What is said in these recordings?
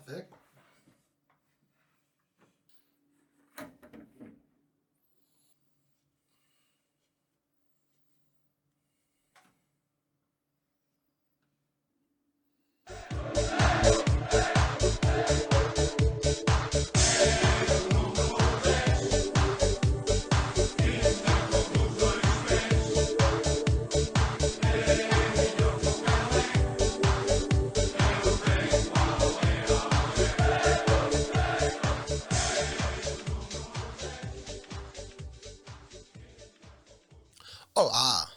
Deco. Olá!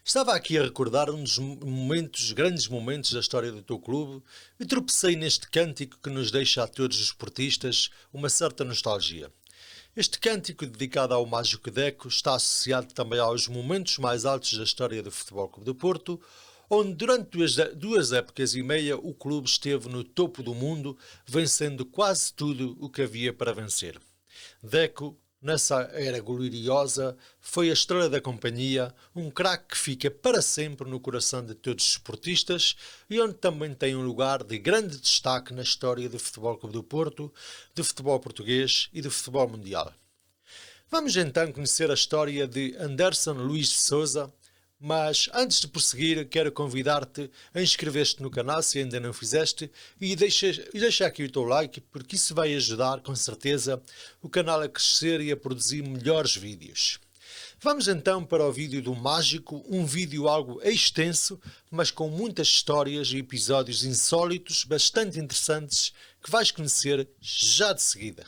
Estava aqui a recordar um dos grandes momentos da história do teu clube e tropecei neste cântico que nos deixa a todos os esportistas uma certa nostalgia. Este cântico, dedicado ao Mágico Deco, está associado também aos momentos mais altos da história do Futebol Clube do Porto, onde durante duas épocas e meia o clube esteve no topo do mundo, vencendo quase tudo o que havia para vencer. Deco, nessa era gloriosa, foi a estrela da companhia, um craque que fica para sempre no coração de todos os esportistas e onde também tem um lugar de grande destaque na história do Futebol Clube do Porto, do futebol português e do futebol mundial. Vamos então conhecer a história de Anderson Luís de Souza, mas antes de prosseguir quero convidar-te a inscrever-te no canal se ainda não fizeste e deixa aqui o teu like, porque isso vai ajudar com certeza o canal a crescer e a produzir melhores vídeos. Vamos então para o vídeo do Mágico, um vídeo algo extenso, mas com muitas histórias e episódios insólitos bastante interessantes que vais conhecer já de seguida.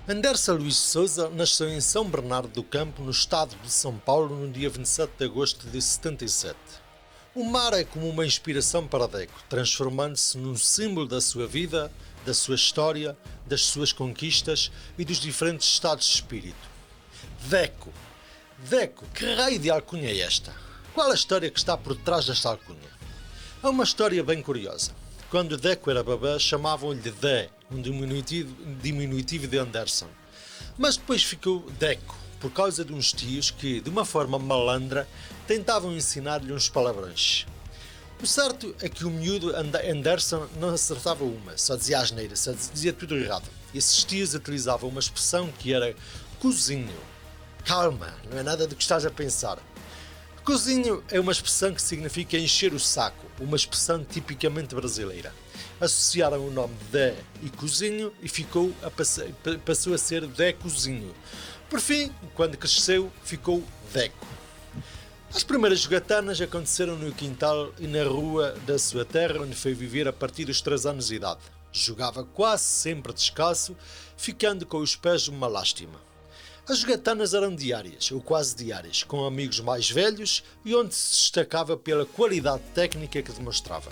Anderson Luís de Souza nasceu em São Bernardo do Campo, no estado de São Paulo, no dia 27 de agosto de 77. O mar é como uma inspiração para Deco, transformando-se num símbolo da sua vida, da sua história, das suas conquistas e dos diferentes estados de espírito. Deco, que raio de alcunha é esta? Qual a história que está por trás desta alcunha? É uma história bem curiosa. Quando Deco era bebê, chamavam-lhe de Dé, um diminutivo de Anderson. Mas depois ficou Deco, por causa de uns tios que, de uma forma malandra, tentavam ensinar-lhe uns palavrões. O certo é que o miúdo Anderson não acertava uma, só dizia asneira, só dizia tudo errado. E esses tios utilizavam uma expressão que era cozinho. Calma, não é nada do que estás a pensar. Cozinho é uma expressão que significa encher o saco, uma expressão tipicamente brasileira. Associaram o nome de e cozinho e passou a ser Decozinho. Por fim, quando cresceu, ficou Deco. As primeiras jogatanas aconteceram no quintal e na rua da sua terra, onde foi viver a partir dos 3 anos de idade. Jogava quase sempre descalço, ficando com os pés uma lástima. As jogatanas eram diárias, ou quase diárias, com amigos mais velhos e onde se destacava pela qualidade técnica que demonstrava.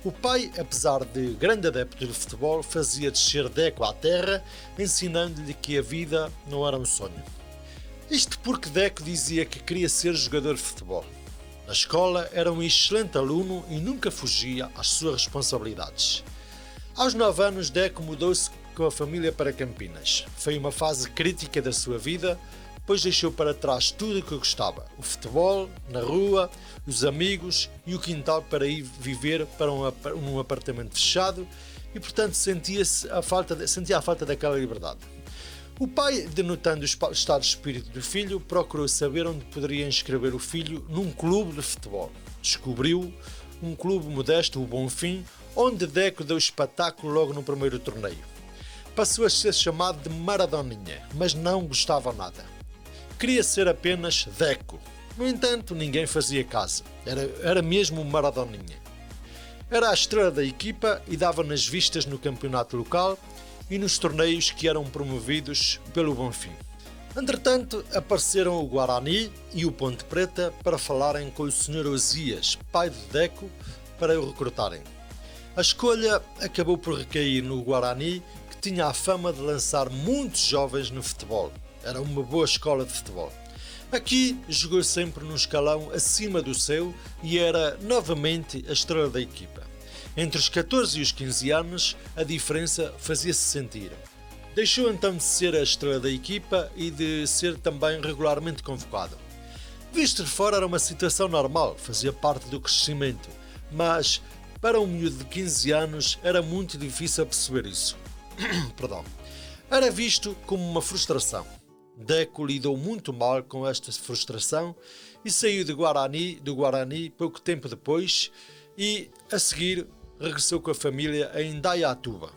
O pai, apesar de grande adepto de futebol, fazia descer Deco à terra, ensinando-lhe que a vida não era um sonho. Isto porque Deco dizia que queria ser jogador de futebol. Na escola era um excelente aluno e nunca fugia às suas responsabilidades. Aos 9 anos, Deco mudou-se com a família para Campinas. Foi uma fase crítica da sua vida, pois deixou para trás tudo o que gostava: o futebol, na rua, os amigos e o quintal para ir viver para um apartamento fechado e, portanto, sentia a falta daquela liberdade. O pai, denotando o estado de espírito do filho, procurou saber onde poderia inscrever o filho num clube de futebol. Descobriu um clube modesto, o Bonfim, onde Deco deu espetáculo logo no primeiro torneio. Passou a ser chamado de Maradoninha, mas não gostava nada. Queria ser apenas Deco. No entanto, ninguém fazia caso. Era mesmo o Maradoninha. Era a estrela da equipa e dava nas vistas no campeonato local e nos torneios que eram promovidos pelo Bonfim. Entretanto, apareceram o Guarani e o Ponte Preta para falarem com o Sr. Osias, pai de Deco, para o recrutarem. A escolha acabou por recair no Guarani, que tinha a fama de lançar muitos jovens no futebol. Era uma boa escola de futebol. Aqui jogou sempre num escalão acima do seu e era novamente a estrela da equipa. Entre os 14 e os 15 anos, a diferença fazia-se sentir. Deixou então de ser a estrela da equipa e de ser também regularmente convocado. Visto de fora era uma situação normal, fazia parte do crescimento, mas para um miúdo de 15 anos era muito difícil perceber isso. Perdão. Era visto como uma frustração. Deco lidou muito mal com esta frustração e saiu do Guarani pouco tempo depois e, a seguir, regressou com a família a Indaiatuba.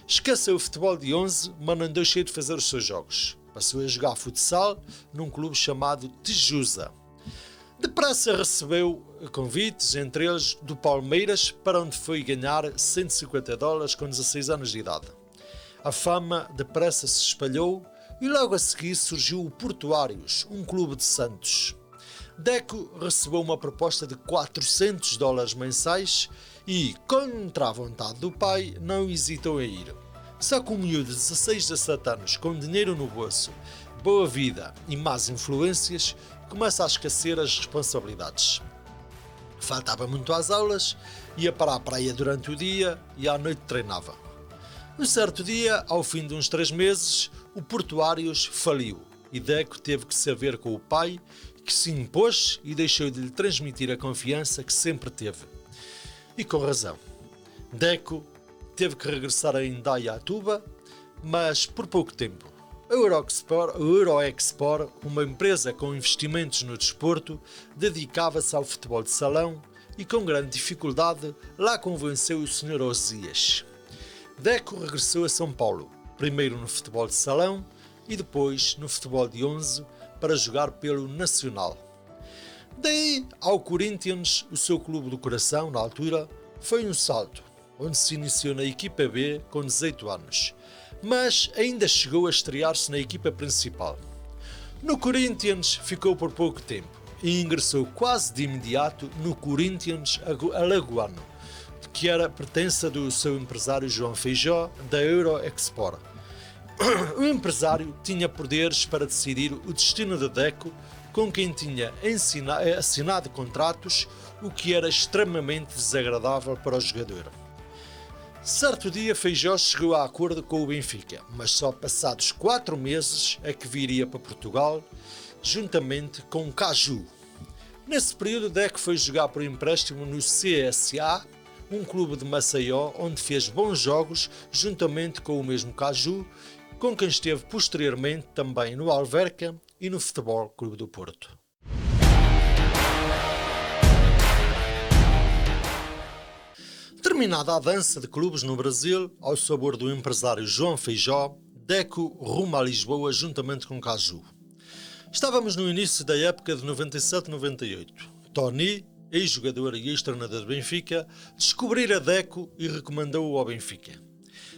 Esqueceu o futebol de 11, mas não deixou de fazer os seus jogos. Passou a jogar futsal num clube chamado Tijusa. Depressa recebeu convites, entre eles do Palmeiras, para onde foi ganhar $150 com 16 anos de idade. A fama depressa se espalhou e logo a seguir surgiu o Portuários, um clube de Santos. Deco recebeu uma proposta de $400 mensais e, contra a vontade do pai, não hesitou em ir. Só que um miúdo de 16 a 17 anos, com dinheiro no bolso, boa vida e más influências, começa a esquecer as responsabilidades. Faltava muito às aulas, ia para a praia durante o dia e à noite treinava. Um certo dia, ao fim de uns 3 meses, o Portuários faliu e Deco teve que se haver com o pai, que se impôs e deixou de lhe transmitir a confiança que sempre teve. E com razão. Deco teve que regressar a Indaiatuba, mas por pouco tempo. A Euroexport, uma empresa com investimentos no desporto, dedicava-se ao futebol de salão e com grande dificuldade lá convenceu o Sr. Osias. Deco regressou a São Paulo, primeiro no futebol de salão e depois no futebol de 11 para jogar pelo Nacional. Daí ao Corinthians, o seu clube do coração na altura, foi um salto, onde se iniciou na equipa B com 18 anos. Mas ainda chegou a estrear-se na equipa principal. No Corinthians ficou por pouco tempo e ingressou quase de imediato no Corinthians Alagoano, que era pertença do seu empresário João Feijó, da Euroexport. O empresário tinha poderes para decidir o destino de Deco, com quem tinha assinado contratos, o que era extremamente desagradável para o jogador. Certo dia Feijó chegou a acordo com o Benfica, mas só passados 4 meses é que viria para Portugal, juntamente com Caju. Nesse período Deco foi jogar por empréstimo no CSA, um clube de Maceió, onde fez bons jogos juntamente com o mesmo Caju, com quem esteve posteriormente também no Alverca e no Futebol Clube do Porto. Terminada a dança de clubes no Brasil, ao sabor do empresário João Feijó, Deco rumo a Lisboa juntamente com Caju. Estávamos no início da época de 97-98. Tony, ex-jogador e ex-treinador do Benfica, descobrira Deco e recomendou-o ao Benfica.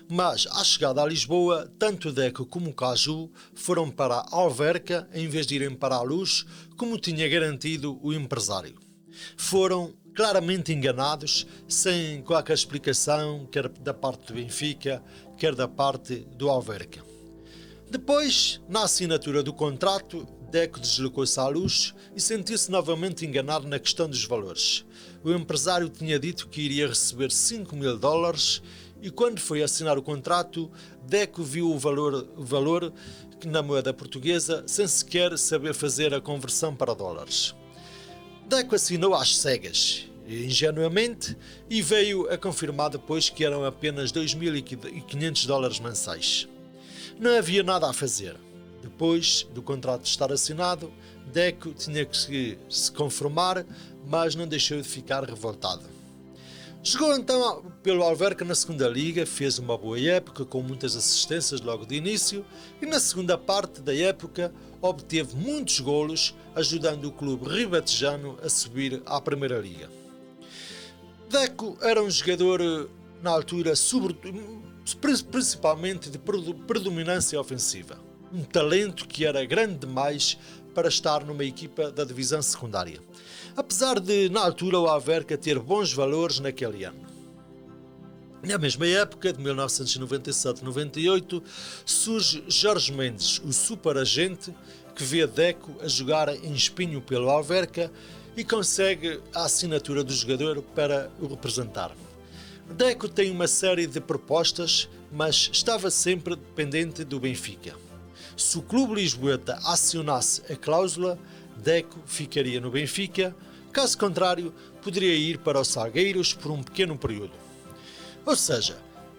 Mas, à chegada a Lisboa, tanto Deco como Caju foram para a Alverca em vez de irem para a Luz, como tinha garantido o empresário. Foram claramente enganados, sem qualquer explicação, quer da parte do Benfica, quer da parte do Alverca. Depois, na assinatura do contrato, Deco deslocou-se à Luz e sentiu-se novamente enganado na questão dos valores. O empresário tinha dito que iria receber $5.000 e quando foi assinar o contrato, Deco viu o valor na moeda portuguesa sem sequer saber fazer a conversão para dólares. Deco assinou às cegas, ingenuamente, e veio a confirmar depois que eram apenas $2.500 mensais. Não havia nada a fazer. Depois do contrato estar assinado, Deco tinha que se conformar, mas não deixou de ficar revoltado. Jogou então pelo Alverca na segunda liga, fez uma boa época com muitas assistências logo de início e na segunda parte da época obteve muitos golos, ajudando o clube ribatejano a subir à primeira liga. Deco era um jogador na altura principalmente de predominância ofensiva, um talento que era grande demais para estar numa equipa da divisão secundária, apesar de, na altura, o Alverca ter bons valores naquele ano. Na mesma época, de 1997-98, surge Jorge Mendes, o superagente, que vê Deco a jogar em Espinho pelo Alverca e consegue a assinatura do jogador para o representar. Deco tem uma série de propostas, mas estava sempre dependente do Benfica. Se o clube lisboeta acionasse a cláusula, Deco ficaria no Benfica, caso contrário, poderia ir para os Salgueiros por um pequeno período. Ou seja,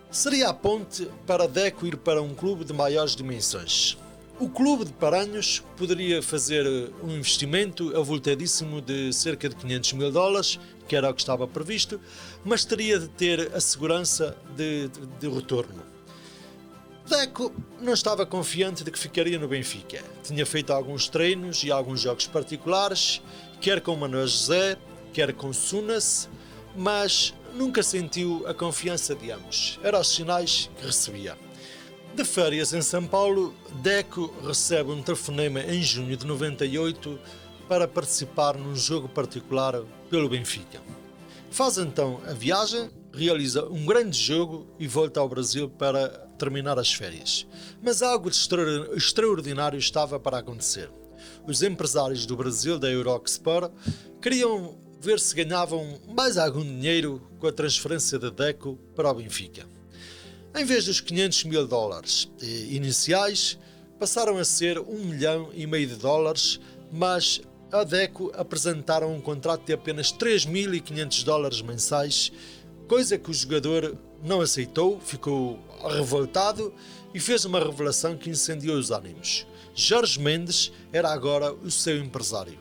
seria a ponte para Deco ir para um clube de maiores dimensões. O clube de Paranhos poderia fazer um investimento avultadíssimo de cerca de 500 mil dólares, que era o que estava previsto, mas teria de ter a segurança de retorno. Deco não estava confiante de que ficaria no Benfica. Tinha feito alguns treinos e alguns jogos particulares, quer com Manuel José, quer com Sunas, mas nunca sentiu a confiança de ambos. Eram os sinais que recebia. De férias em São Paulo, Deco recebe um telefonema em junho de 98 para participar num jogo particular pelo Benfica. Faz então a viagem, realiza um grande jogo e volta ao Brasil para terminar as férias. Mas algo de extraordinário estava para acontecer. Os empresários do Brasil, da Eurosport, queriam ver se ganhavam mais algum dinheiro com a transferência de Deco para o Benfica. Em vez dos 500 mil dólares iniciais, passaram a ser 1,5 milhão de dólares, mas a Deco apresentaram um contrato de apenas 3.500 dólares mensais, coisa que o jogador não aceitou, ficou revoltado e fez uma revelação que incendiou os ânimos. Jorge Mendes era agora o seu empresário.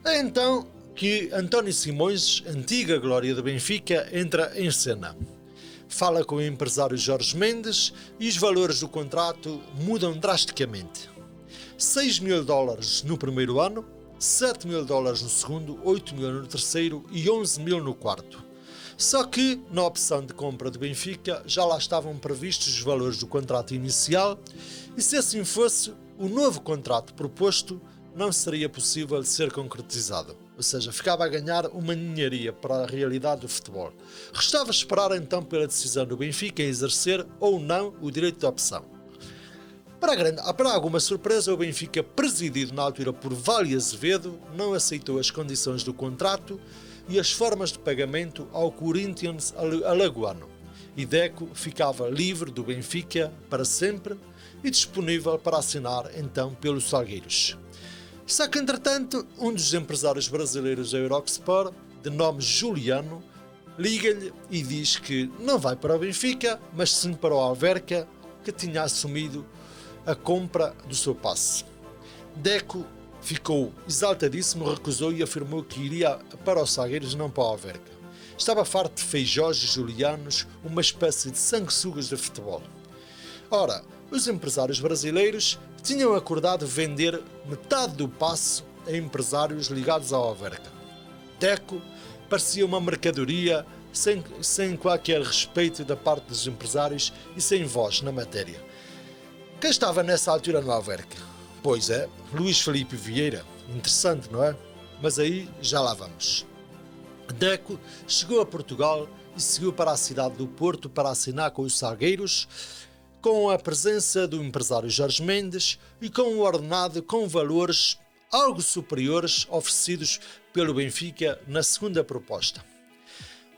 É então que António Simões, antiga glória do Benfica, entra em cena. Fala com o empresário Jorge Mendes e os valores do contrato mudam drasticamente. 6 mil dólares no primeiro ano, 7 mil dólares no segundo, 8 mil no terceiro e 11 mil no quarto. Só que, na opção de compra do Benfica, já lá estavam previstos os valores do contrato inicial e, se assim fosse, o novo contrato proposto não seria possível de ser concretizado. Ou seja, ficava a ganhar uma ninharia para a realidade do futebol. Restava esperar então pela decisão do Benfica em exercer ou não o direito de opção. Para alguma surpresa, o Benfica, presidido na altura por Vale Azevedo, não aceitou as condições do contrato e as formas de pagamento ao Corinthians alagoano. E Deco ficava livre do Benfica para sempre e disponível para assinar então pelos Salgueiros. Só que, entretanto, um dos empresários brasileiros da Eurosport, de nome Juliano, liga-lhe e diz que não vai para o Benfica, mas sim para o Alverca, que tinha assumido a compra do seu passe. Deco ficou exaltadíssimo, recusou e afirmou que iria para os Salgueiros, não para o Alverca. Estava farto de feijós e julianos, uma espécie de sanguessugas de futebol. Ora, os empresários brasileiros tinham acordado vender metade do passe a empresários ligados ao Alverca. Deco parecia uma mercadoria sem qualquer respeito da parte dos empresários e sem voz na matéria. Quem estava nessa altura no Alverca? Pois é, Luís Filipe Vieira. Interessante, não é? Mas aí já lá vamos. Deco chegou a Portugal e seguiu para a cidade do Porto para assinar com os Salgueiros, com a presença do empresário Jorge Mendes e com um ordenado com valores algo superiores oferecidos pelo Benfica na segunda proposta.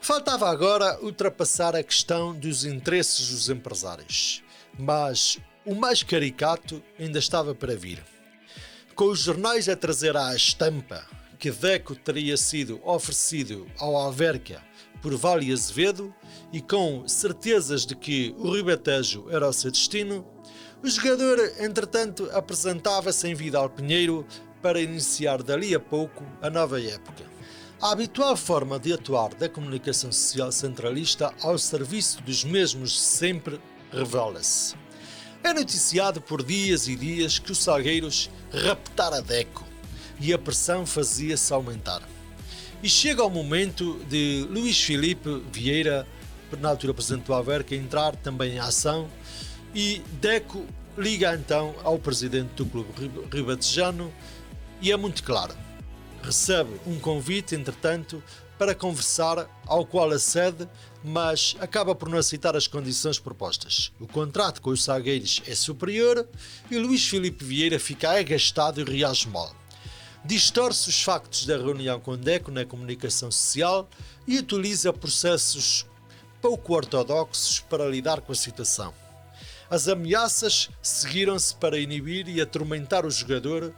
Faltava agora ultrapassar a questão dos interesses dos empresários, mas o mais caricato ainda estava para vir. Com os jornais a trazer à estampa que Deco teria sido oferecido ao Alverca por Vale Azevedo e com certezas de que o Ribatejo era o seu destino, o jogador, entretanto, apresentava-se em Vidal Pinheiro para iniciar dali a pouco a nova época. A habitual forma de atuar da comunicação social centralista ao serviço dos mesmos de sempre revela-se. É noticiado por dias e dias que os Salgueiros raptaram Deco e a pressão fazia-se aumentar. E chega o momento de Luís Filipe Vieira, na altura presidente do Alverca, entrar também em ação e Deco liga então ao presidente do clube ribatejano e é muito claro. Recebe um convite, entretanto, para conversar, ao qual acede, mas acaba por não aceitar as condições propostas. O contrato com os Salgueiros é superior e Luís Filipe Vieira fica agastado e reage mal. Distorce os factos da reunião com Deco na comunicação social e utiliza processos pouco ortodoxos para lidar com a situação. As ameaças seguiram-se para inibir e atormentar o jogador,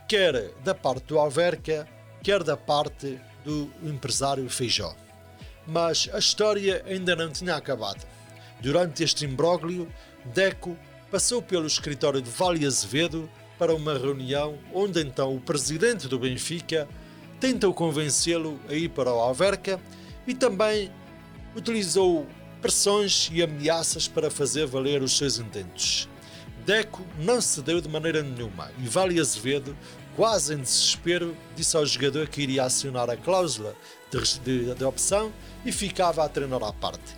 quer da parte do Alverca, quer da parte do empresário Feijó. Mas a história ainda não tinha acabado. Durante este imbróglio, Deco passou pelo escritório de Vale Azevedo para uma reunião onde então o presidente do Benfica tentou convencê-lo a ir para o Alverca e também utilizou pressões e ameaças para fazer valer os seus intentos. Deco não cedeu de maneira nenhuma e Vale Azevedo, quase em desespero, disse ao jogador que iria acionar a cláusula de opção e ficava a treinar à parte.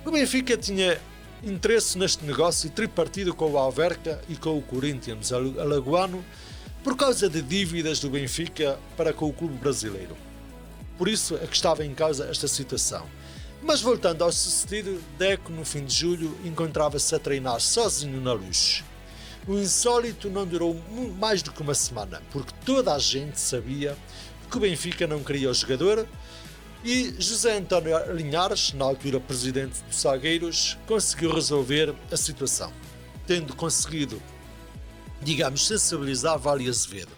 O Benfica tinha interesse neste negócio tripartido com o Alverca e com o Corinthians alagoano por causa de dívidas do Benfica para com o clube brasileiro. Por isso é que estava em causa esta situação. Mas voltando ao sucedido, Deco no fim de julho encontrava-se a treinar sozinho na Luz. O insólito não durou mais do que uma semana, porque toda a gente sabia que o Benfica não queria o jogador e José António Linhares, na altura presidente dos Salgueiros, conseguiu resolver a situação, tendo conseguido, digamos, sensibilizar Vale Azevedo.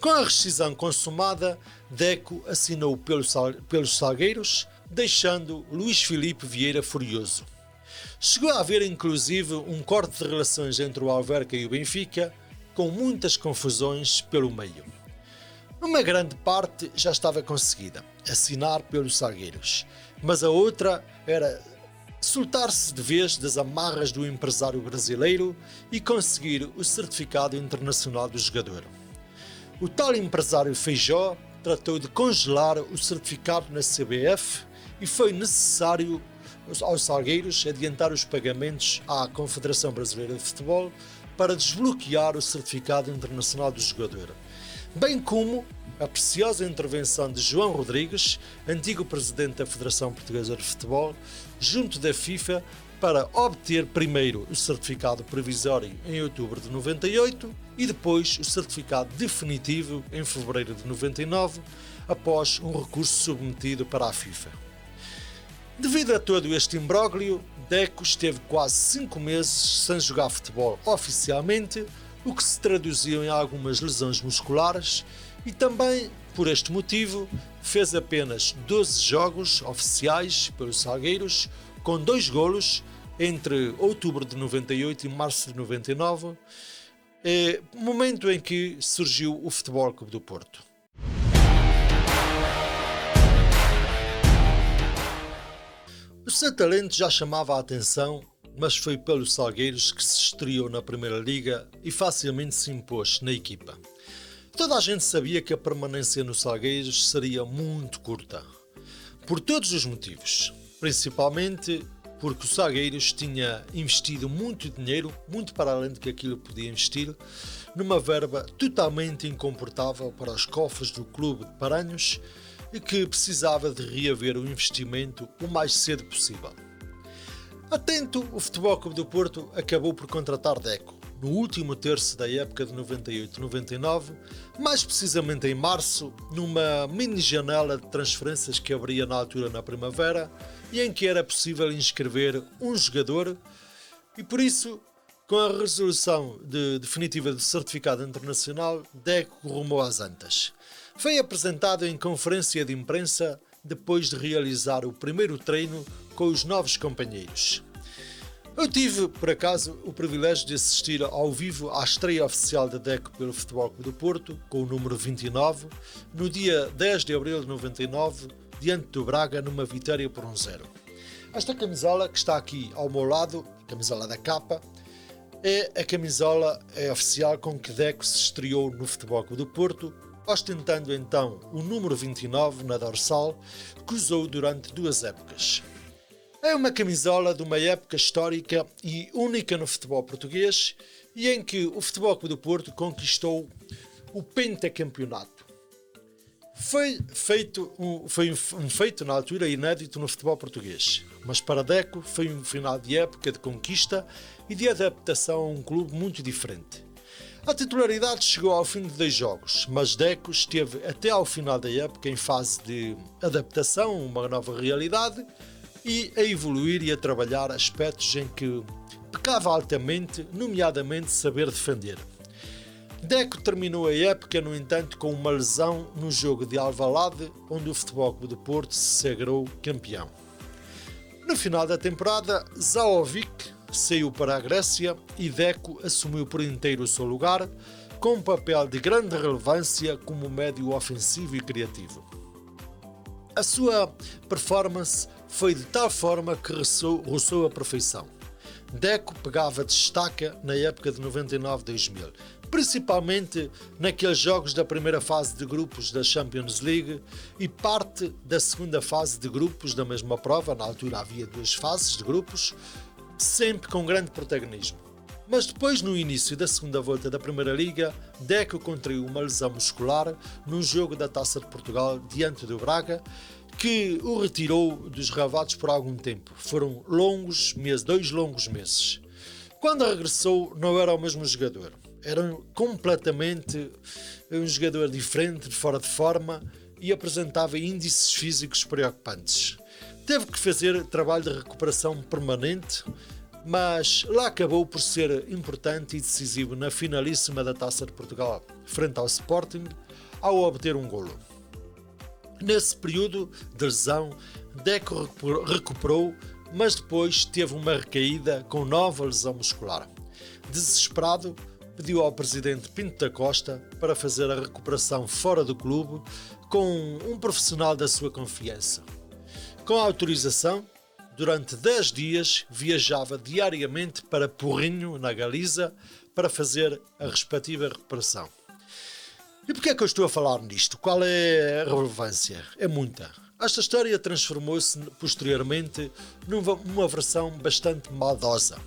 Com a rescisão consumada, Deco assinou pelos Salgueiros, deixando Luís Filipe Vieira furioso. Chegou a haver inclusive um corte de relações entre o Alverca e o Benfica, com muitas confusões pelo meio. Uma grande parte já estava conseguida, assinar pelos Salgueiros, mas a outra era soltar-se de vez das amarras do empresário brasileiro e conseguir o certificado internacional do jogador. O tal empresário Feijó tratou de congelar o certificado na CBF e foi necessário aos Salgueiros adiantar os pagamentos à Confederação Brasileira de Futebol para desbloquear o certificado internacional do jogador, bem como a preciosa intervenção de João Rodrigues, antigo presidente da Federação Portuguesa de Futebol, junto da FIFA para obter primeiro o certificado provisório em outubro de 98 e depois o certificado definitivo em fevereiro de 99, após um recurso submetido para a FIFA. Devido a todo este imbróglio, Deco esteve quase 5 meses sem jogar futebol oficialmente, o que se traduziu em algumas lesões musculares e também, por este motivo, fez apenas 12 jogos oficiais pelos Salgueiros, com 2 golos entre outubro de 98 e março de 99, momento em que surgiu o Futebol Clube do Porto. O seu talento já chamava a atenção, mas foi pelos Salgueiros que se estreou na Primeira Liga e facilmente se impôs na equipa. Toda a gente sabia que a permanência nos Salgueiros seria muito curta, por todos os motivos, principalmente porque o Salgueiros tinha investido muito dinheiro, muito para além do que aquilo podia investir, numa verba totalmente incomportável para os cofres do clube de Paranhos e que precisava de reaver o investimento o mais cedo possível. Atento, o Futebol Clube do Porto acabou por contratar Deco no último terço da época de 98-99, mais precisamente em março, numa mini janela de transferências que abria na altura na primavera e em que era possível inscrever um jogador e por isso, com a resolução definitiva do certificado internacional, Deco rumou às Antas. Foi apresentado em conferência de imprensa depois de realizar o primeiro treino com os novos companheiros. Eu tive, por acaso, o privilégio de assistir ao vivo à estreia oficial de Deco pelo Futebol Clube do Porto, com o número 29, no dia 10 de abril de 99, diante do Braga, numa vitória por 1-0. Esta camisola que está aqui ao meu lado, a camisola da capa, é a camisola oficial com que Deco se estreou no Futebol Clube do Porto, ostentando então o número 29 na dorsal, que usou durante 2 épocas. É uma camisola de uma época histórica e única no futebol português e em que o Futebol Clube do Porto conquistou o pentacampeonato. Foi um feito na altura inédito no futebol português, mas para Deco foi um final de época de conquista e de adaptação a um clube muito diferente. A titularidade chegou ao fim de 2 jogos, mas Deco esteve até ao final da época em fase de adaptação a uma nova realidade e a evoluir e a trabalhar aspectos em que pecava altamente, nomeadamente saber defender. Deco terminou a época, no entanto, com uma lesão no jogo de Alvalade, onde o Futebol Clube do Porto se sagrou campeão. No final da temporada, Zahovic saiu para a Grécia e Deco assumiu por inteiro o seu lugar, com um papel de grande relevância como médio ofensivo e criativo. A sua performance foi de tal forma que roçou a perfeição. Deco pegava destaca na época de 99-2000, principalmente naqueles jogos da primeira fase de grupos da Champions League e parte da segunda fase de grupos da mesma prova. Na altura havia 2 fases de grupos, sempre com grande protagonismo. Mas depois, no início da segunda volta da Primeira Liga, Deco contraiu uma lesão muscular num jogo da Taça de Portugal diante do Braga, que o retirou dos ravados por algum tempo. Foram 2 longos meses. Quando regressou, não era o mesmo jogador. Era completamente um jogador diferente, de fora de forma, e apresentava índices físicos preocupantes. Teve que fazer trabalho de recuperação permanente, mas lá acabou por ser importante e decisivo na finalíssima da Taça de Portugal, frente ao Sporting, ao obter um golo. Nesse período de lesão, Deco recuperou, mas depois teve uma recaída com nova lesão muscular. Desesperado, pediu ao presidente Pinto da Costa para fazer a recuperação fora do clube com um profissional da sua confiança. Com a autorização, durante 10 dias viajava diariamente para Porrinho, na Galiza, para fazer a respectiva recuperação. E porquê é que eu estou a falar nisto? Qual é a relevância? É muita. Esta história transformou-se posteriormente numa versão bastante maldosa.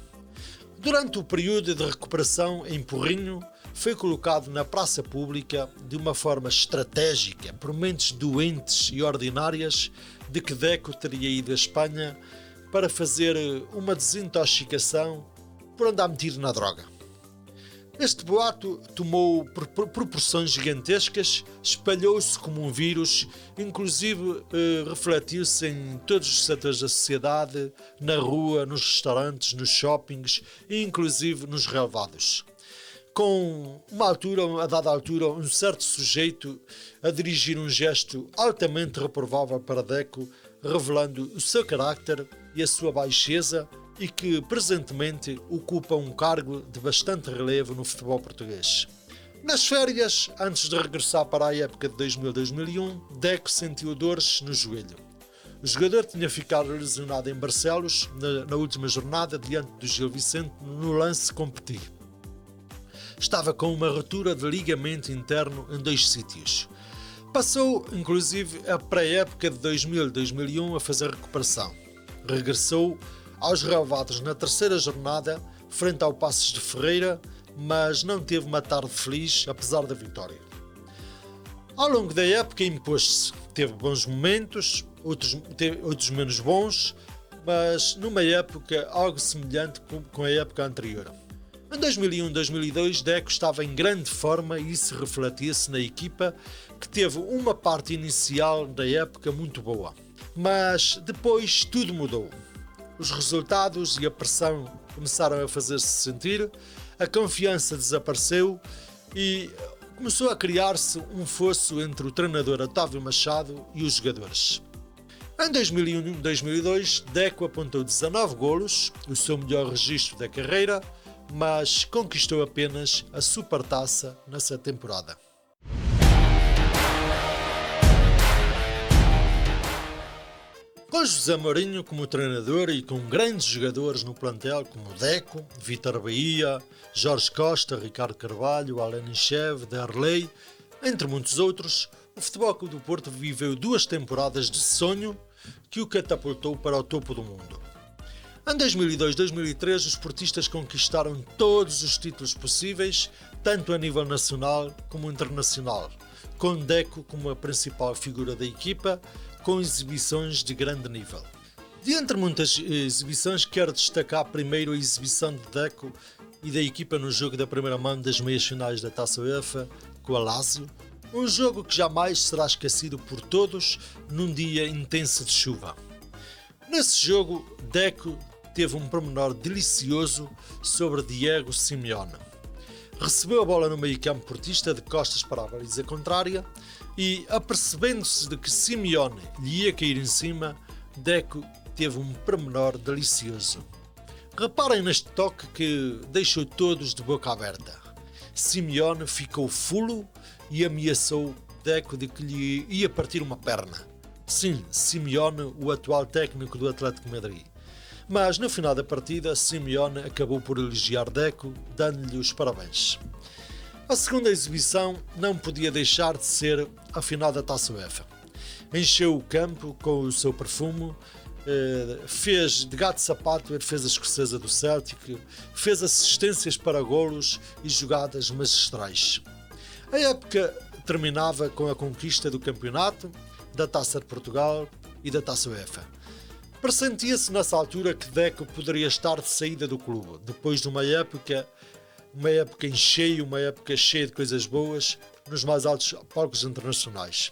Durante o período de recuperação em Porrinho, foi colocado na praça pública de uma forma estratégica por mentes doentes e ordinárias de que Deco teria ido à Espanha para fazer uma desintoxicação por andar metido na droga. Este boato tomou proporções gigantescas, espalhou-se como um vírus, inclusive refletiu-se em todos os setores da sociedade, na rua, nos restaurantes, nos shoppings e inclusive nos relevados. A dada altura, um certo sujeito a dirigir um gesto altamente reprovável para Deco, revelando o seu carácter e a sua baixeza, e que presentemente ocupa um cargo de bastante relevo no futebol português. Nas férias, antes de regressar para a época de 2000-2001, Deco sentiu dores no joelho. O jogador tinha ficado lesionado em Barcelos na última jornada diante do Gil Vicente no lance Competi. Estava com uma ruptura de ligamento interno em 2 sítios. Passou, inclusive, a pré-época de 2000-2001 a fazer recuperação. Regressou aos relevados na 3ª jornada, frente ao Passos de Ferreira, mas não teve uma tarde feliz, apesar da vitória. Ao longo da época impôs-se, teve bons momentos, outros menos bons, mas numa época algo semelhante com a época anterior. Em 2001-2002, Deco estava em grande forma e isso refletia-se na equipa, que teve uma parte inicial da época muito boa. Mas depois tudo mudou. Os resultados e a pressão começaram a fazer-se sentir, a confiança desapareceu e começou a criar-se um fosso entre o treinador Otávio Machado e os jogadores. Em 2001-2002, Deco apontou 19 golos, o seu melhor registro da carreira, mas conquistou apenas a Supertaça nessa temporada. Com José Mourinho como treinador e com grandes jogadores no plantel como Deco, Vítor Bahia, Jorge Costa, Ricardo Carvalho, Alain Chev, Derlei, entre muitos outros, o Futebol Clube do Porto viveu 2 temporadas de sonho que o catapultou para o topo do mundo. Em 2002-2003, os portistas conquistaram todos os títulos possíveis, tanto a nível nacional como internacional, com Deco como a principal figura da equipa, com exibições de grande nível. De entre muitas exibições, quero destacar primeiro a exibição de Deco e da equipa no jogo da primeira mão das meias finais da Taça UEFA com a Lazio, um jogo que jamais será esquecido por todos num dia intenso de chuva. Nesse jogo, Deco teve um pormenor delicioso sobre Diego Simeone. Recebeu a bola no meio-campo portista de costas para a baliza contrária e, apercebendo-se de que Simeone lhe ia cair em cima, Deco teve um pormenor delicioso. Reparem neste toque que deixou todos de boca aberta. Simeone ficou fulo e ameaçou Deco de que lhe ia partir uma perna. Sim, Simeone, o atual técnico do Atlético de Madrid. Mas no final da partida, Simeone acabou por elogiar Deco, dando-lhe os parabéns. A segunda exibição não podia deixar de ser a final da Taça UEFA. Encheu o campo com o seu perfume, fez de gato sapato a defesa escocesa do Celtic, fez assistências para golos e jogadas magistrais. A época terminava com a conquista do campeonato, da Taça de Portugal e da Taça UEFA. Pressentia-se nessa altura que Deco poderia estar de saída do clube, depois de uma época em cheio, uma época cheia de coisas boas, nos mais altos palcos internacionais.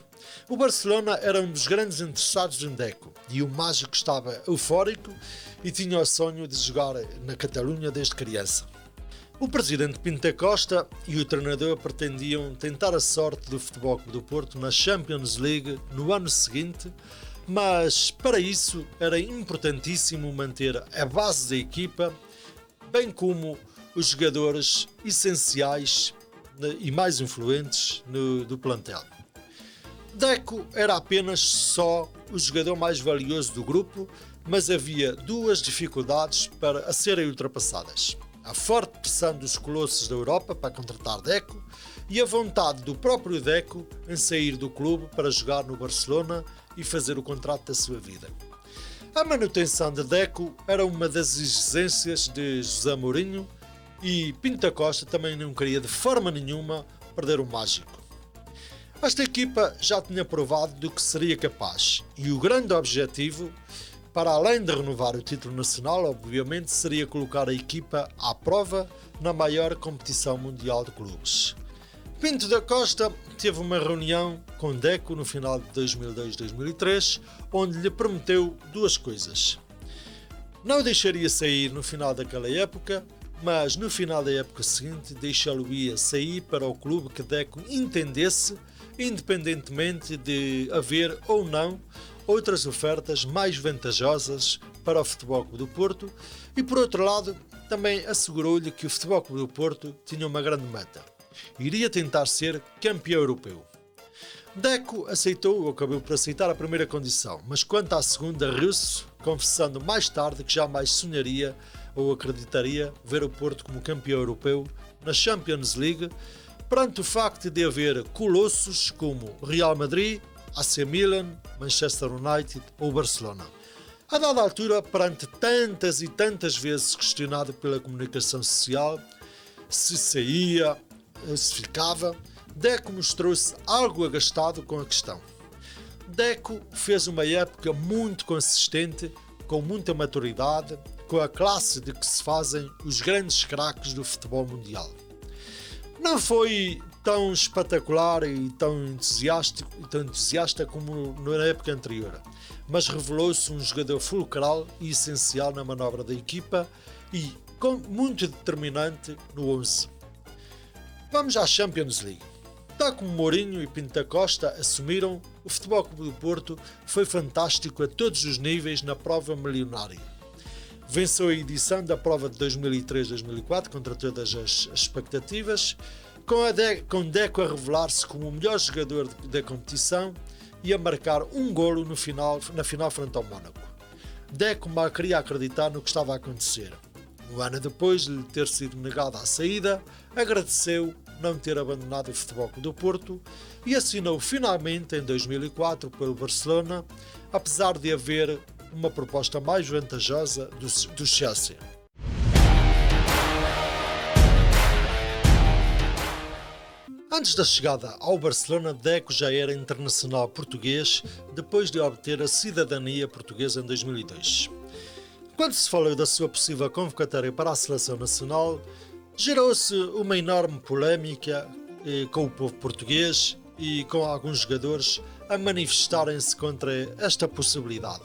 O Barcelona era um dos grandes interessados em Deco e o mágico estava eufórico e tinha o sonho de jogar na Catalunha desde criança. O presidente Pinto da Costa e o treinador pretendiam tentar a sorte do Futebol Clube do Porto na Champions League no ano seguinte, mas para isso era importantíssimo manter a base da equipa, bem como os jogadores essenciais e mais influentes do plantel. Deco era apenas só o jogador mais valioso do grupo, mas havia duas dificuldades a serem ultrapassadas: a forte pressão dos colossos da Europa para contratar Deco e a vontade do próprio Deco em sair do clube para jogar no Barcelona e fazer o contrato da sua vida. A manutenção de Deco era uma das exigências de José Mourinho e Pinto da Costa também não queria de forma nenhuma perder o mágico. Esta equipa já tinha provado do que seria capaz e o grande objetivo, para além de renovar o título nacional, obviamente seria colocar a equipa à prova na maior competição mundial de clubes. Pinto da Costa teve uma reunião com Deco no final de 2002-2003, onde lhe prometeu duas coisas. Não o deixaria sair no final daquela época, mas no final da época seguinte deixá-lo-ia sair para o clube que Deco entendesse, independentemente de haver ou não outras ofertas mais vantajosas para o Futebol Clube do Porto, e por outro lado também assegurou-lhe que o Futebol Clube do Porto tinha uma grande meta: iria tentar ser campeão europeu. Deco acabou por aceitar a primeira condição, mas quanto à segunda, riu-se, confessando mais tarde que jamais sonharia ou acreditaria ver o Porto como campeão europeu na Champions League, perante o facto de haver colossos como Real Madrid, AC Milan, Manchester United ou Barcelona. A dada altura, perante tantas e tantas vezes questionado pela comunicação social, se saía, se ficava, Deco mostrou-se algo agastado com a questão. Deco fez uma época muito consistente, com muita maturidade, com a classe de que se fazem os grandes craques do futebol mundial. Não foi tão espetacular e tão entusiasta como na época anterior, mas revelou-se um jogador fulcral e essencial na manobra da equipa e muito determinante no 11. Vamos à Champions League. Tal como Mourinho e Pinto da Costa assumiram, o Futebol Clube do Porto foi fantástico a todos os níveis na prova milionária. Venceu a edição da prova de 2003-2004 contra todas as expectativas, com Deco a revelar-se como o melhor jogador da competição e a marcar um golo na final frente ao Mónaco. Deco mal queria acreditar no que estava a acontecer. Um ano depois de lhe ter sido negada a saída, agradeceu não ter abandonado o Futebol Clube do Porto e assinou finalmente em 2004 pelo Barcelona, apesar de haver uma proposta mais vantajosa do Chelsea. Antes da chegada ao Barcelona, Deco já era internacional português depois de obter a cidadania portuguesa em 2002. Quando se falou da sua possível convocatória para a seleção nacional, gerou-se uma enorme polémica com o povo português e com alguns jogadores a manifestarem-se contra esta possibilidade.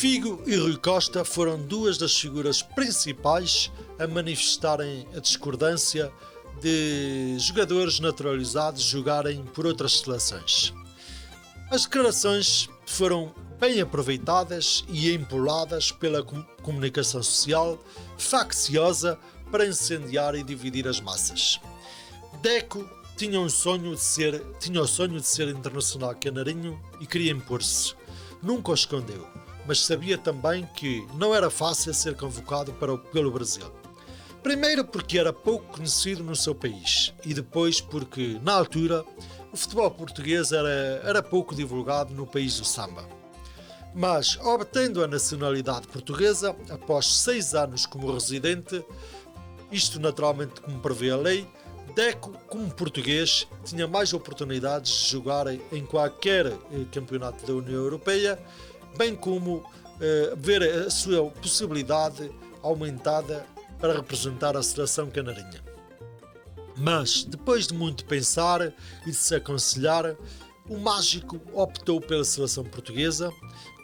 Figo e Rui Costa foram duas das figuras principais a manifestarem a discordância de jogadores naturalizados jogarem por outras seleções. As declarações foram bem aproveitadas e empoladas pela comunicação social facciosa para incendiar e dividir as massas. Deco tinha o sonho de ser internacional canarinho e queria impor-se. Nunca o escondeu, mas sabia também que não era fácil ser convocado pelo Brasil. Primeiro porque era pouco conhecido no seu país e depois porque, na altura, o futebol português era pouco divulgado no país do samba. Mas, obtendo a nacionalidade portuguesa, após 6 anos como residente, isto naturalmente como prevê a lei, Deco, como português, tinha mais oportunidades de jogar em qualquer campeonato da União Europeia, bem como ver a sua possibilidade aumentada para representar a seleção canarinha. Mas, depois de muito pensar e de se aconselhar, o mágico optou pela seleção portuguesa,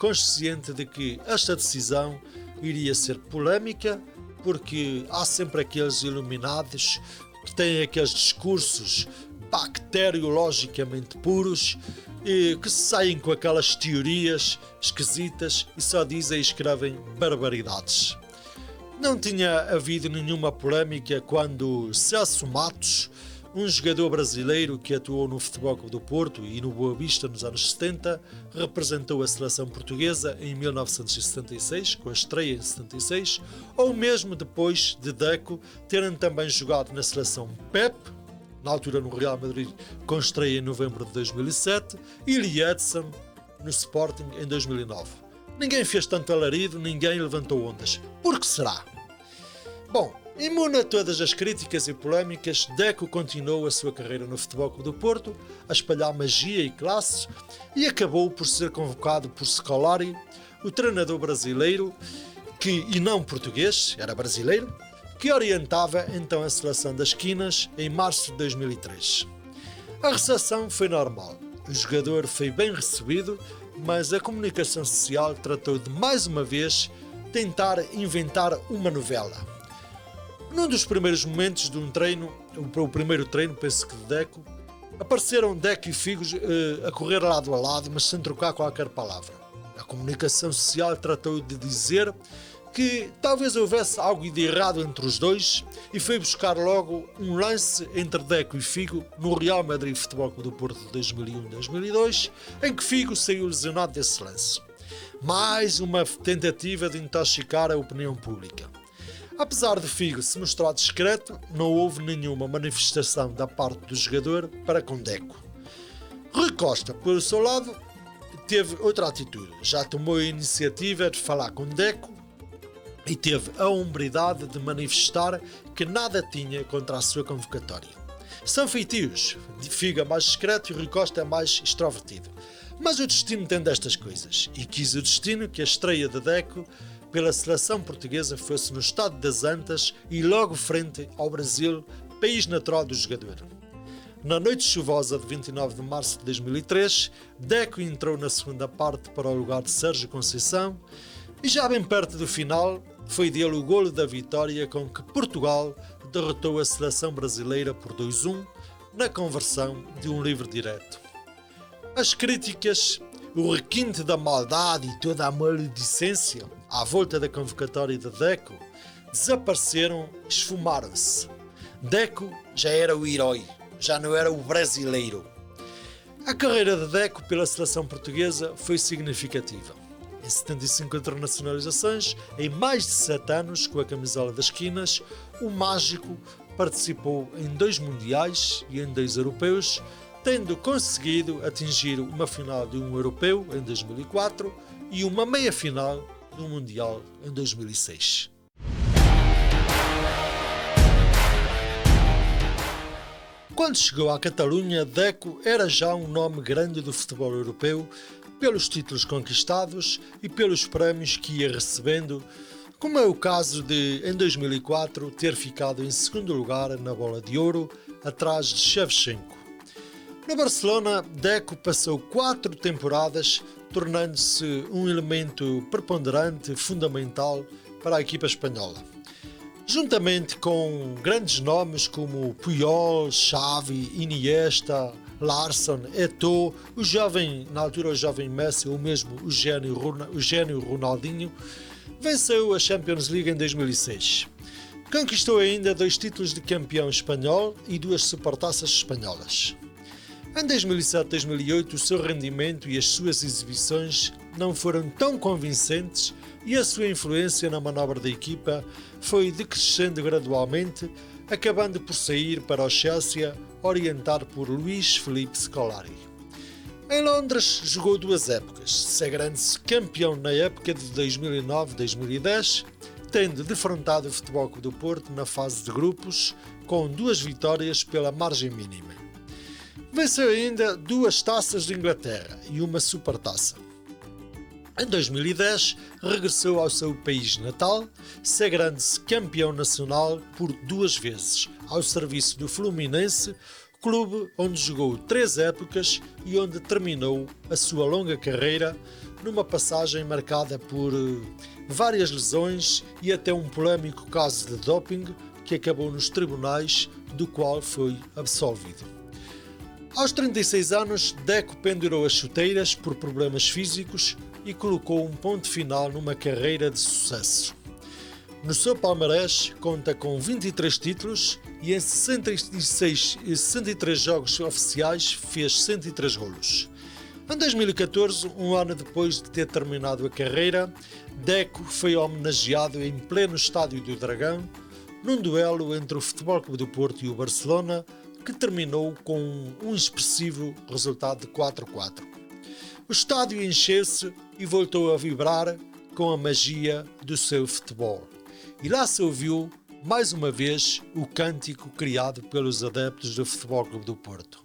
consciente de que esta decisão iria ser polémica, porque há sempre aqueles iluminados que têm aqueles discursos bacteriologicamente puros e que saem com aquelas teorias esquisitas e só dizem e escrevem barbaridades. Não tinha havido nenhuma polémica quando Celso Matos, um jogador brasileiro que atuou no Futebol Clube do Porto e no Boa Vista nos anos 70, representou a seleção portuguesa em 1976, com a estreia em 76, ou mesmo depois de Deco terem também jogado na seleção Pep, na altura no Real Madrid, com estreia em novembro de 2007, e Liedson no Sporting em 2009. Ninguém fez tanto alarido, ninguém levantou ondas. Por que será? Bom, imune a todas as críticas e polémicas, Deco continuou a sua carreira no Futebol Clube do Porto, a espalhar magia e classe, e acabou por ser convocado por Scolari, o treinador brasileiro, e não português, era brasileiro, que orientava então a seleção das Quinas em março de 2003. A recepção foi normal, o jogador foi bem recebido, mas a comunicação social tratou de mais uma vez tentar inventar uma novela. Num dos primeiros momentos de um treino, o primeiro treino, penso que de Deco, apareceram Deco e Figo a correr lado a lado, mas sem trocar qualquer palavra. A comunicação social tratou de dizer que talvez houvesse algo de errado entre os dois e foi buscar logo um lance entre Deco e Figo no Real Madrid Futebol Clube do Porto de 2001-2002, em que Figo saiu lesionado desse lance. Mais uma tentativa de intoxicar a opinião pública. Apesar de Figo se mostrar discreto, não houve nenhuma manifestação da parte do jogador para com Deco. Rui Costa, por seu lado, teve outra atitude. Já tomou a iniciativa de falar com Deco e teve a hombridade de manifestar que nada tinha contra a sua convocatória. São feitios. Figo é mais discreto e Rui Costa é mais extrovertido. Mas o destino tem destas coisas, e quis o destino que a estreia de Deco pela seleção portuguesa fosse no estado das Antas e logo frente ao Brasil, país natural do jogador. Na noite chuvosa de 29 de março de 2003, Deco entrou na segunda parte para o lugar de Sérgio Conceição e já bem perto do final foi dele o golo da vitória com que Portugal derrotou a seleção brasileira por 2-1 na conversão de um livre direto. As críticas, o requinte da maldade e toda a maledicência à volta da convocatória de Deco desapareceram, esfumaram-se. Deco já era o herói, já não era o brasileiro. A carreira de Deco pela seleção portuguesa foi significativa. Em 75 internacionalizações, em mais de 7 anos com a camisola das Quinas, o mágico participou em 2 mundiais e em 2 europeus, tendo conseguido atingir uma final de um europeu em 2004 e uma meia-final de um mundial em 2006. Quando chegou à Catalunha, Deco era já um nome grande do futebol europeu pelos títulos conquistados e pelos prémios que ia recebendo, como é o caso de, em 2004, ter ficado em segundo lugar na Bola de Ouro, atrás de Shevchenko. No Barcelona, Deco passou 4 temporadas, tornando-se um elemento preponderante, fundamental para a equipa espanhola. Juntamente com grandes nomes como Puyol, Xavi, Iniesta, Larsson, Eto'o, na altura o jovem Messi, ou mesmo o gênio Ronaldinho, venceu a Champions League em 2006. Conquistou ainda 2 títulos de campeão espanhol e 2 supertaças espanholas. Em 2007-2008 o seu rendimento e as suas exibições não foram tão convincentes e a sua influência na manobra da equipa foi decrescendo gradualmente, acabando por sair para o Chelsea, orientado por Luís Filipe Scolari. Em Londres jogou 2 épocas, sagrando-se campeão na época de 2009-2010, tendo defrontado o Futebol Clube do Porto na fase de grupos, com 2 vitórias pela margem mínima. Venceu ainda 2 taças de Inglaterra e uma supertaça. Em 2010, regressou ao seu país natal, sagrando-se campeão nacional por 2 vezes, ao serviço do Fluminense, clube onde jogou 3 épocas e onde terminou a sua longa carreira, numa passagem marcada por várias lesões e até um polémico caso de doping que acabou nos tribunais, do qual foi absolvido. Aos 36 anos, Deco pendurou as chuteiras por problemas físicos e colocou um ponto final numa carreira de sucesso. No seu palmarés conta com 23 títulos e em 63 jogos oficiais fez 103 golos. Em 2014, um ano depois de ter terminado a carreira, Deco foi homenageado em pleno Estádio do Dragão, num duelo entre o Futebol Clube do Porto e o Barcelona, que terminou com um expressivo resultado de 4-4. O estádio encheu-se e voltou a vibrar com a magia do seu futebol. E lá se ouviu, mais uma vez, o cântico criado pelos adeptos do Futebol Clube do Porto.